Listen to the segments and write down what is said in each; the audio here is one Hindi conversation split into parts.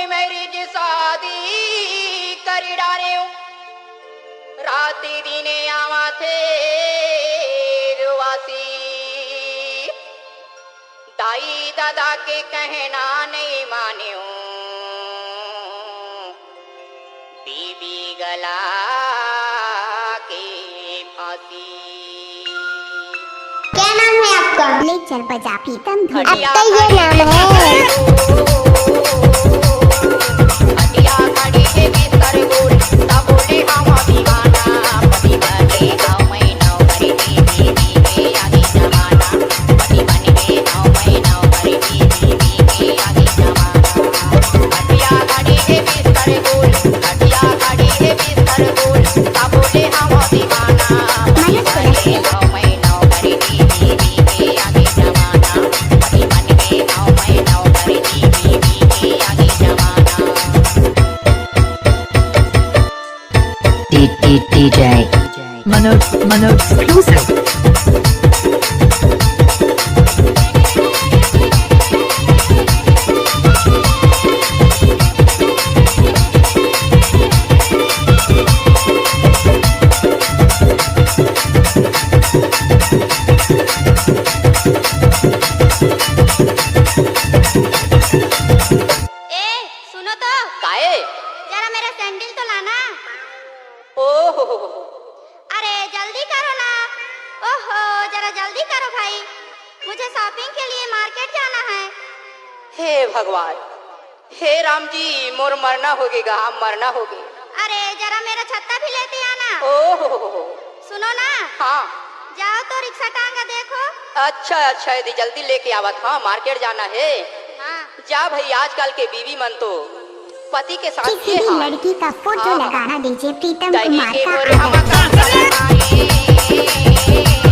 मैरिज शादी करी डारे राती दिने आवा थे रुवासी दाई दादा के कहना नहीं मान्यो बीबी गला के फांसी। क्या नाम है आपका? ले चल बजा पीतम आपका ये नाम है। DJ Manoj exclusive. सुनो तो काहे जरा मेरा सैंडल तो लाना। ओहो अरे जल्दी करो ना। ओहो जरा जल्दी करो भाई, मुझे शॉपिंग के लिए मार्केट जाना है। हे भगवान, हे राम जी, मोर मरना होगेगा, हम मरना होगे। अरे जरा मेरा छत्ता भी लेते आना। ओहो सुनो ना, हाँ जाओ तो रिक्शा टांगा देखो। अच्छा अच्छा यदि जल्दी लेके आवत। हाँ मार्केट जाना है। हाँ जा भाई, आजकल के बीवी मन तो पति के साथ किसी ये भी हाल। लड़की का फोटो हाँ। लगाना दीजिए प्रीतम दही कुमार के का मोरे हम आदर्श।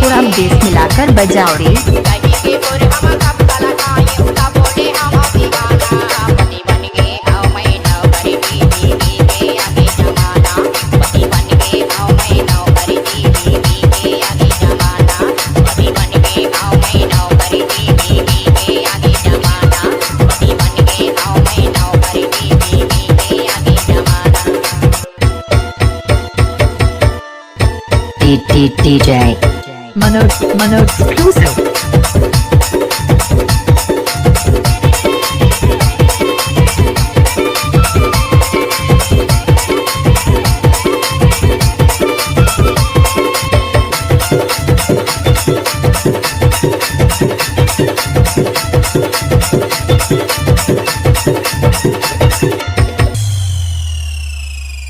थोड़ा बेस मिलाकर बजाओ रे। दही के मोरे हम कब लगाए उता बोले हम दीवाना पति बन गए आओ मैं नौकरी बीवी के आगे जमाना पति बन गए आओ मैं नौकरी बीवी के आगे जमाना पति बन गए आओ मैं नौकरी बीवी के आगे जमाना पति बन गए आओ मैं नौकरी बीवी के आगे जमाना। DJ Manoj exclusive.